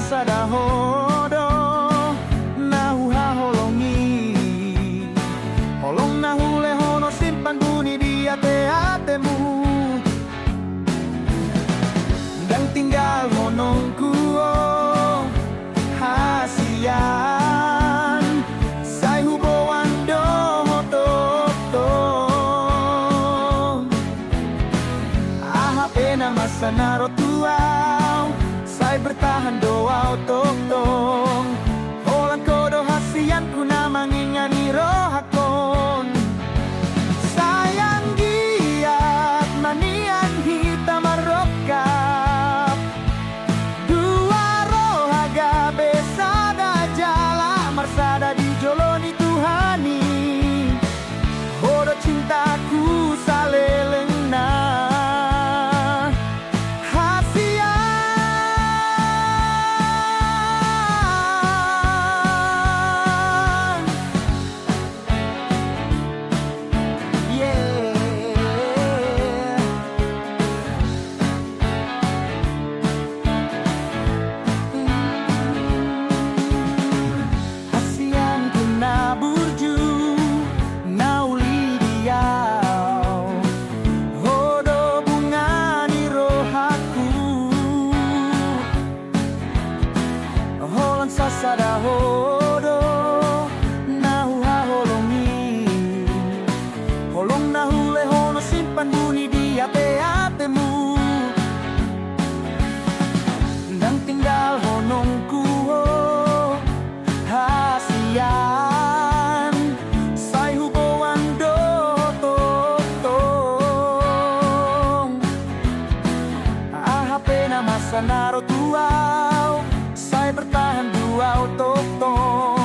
masa dahodo nahu haholongi holong nahu lehono simpan bunyi di ate-atemu dan tinggal honongku hasian sai huboan dohoto pena masa narotuau sai bertahan doa tong holan kodo hasian ku namangingani rohakon sayang giat manian hita marokap dua rohaga besada jala marsada di joloni Tuhani hodo cintaku salelengna sasada hodo nahu haholongi holong nahu lehono simpan bunyi di ate-atemu dan tinggal honongku hasian sai huboan dotong pena masa narotuau sai bertahan dua tong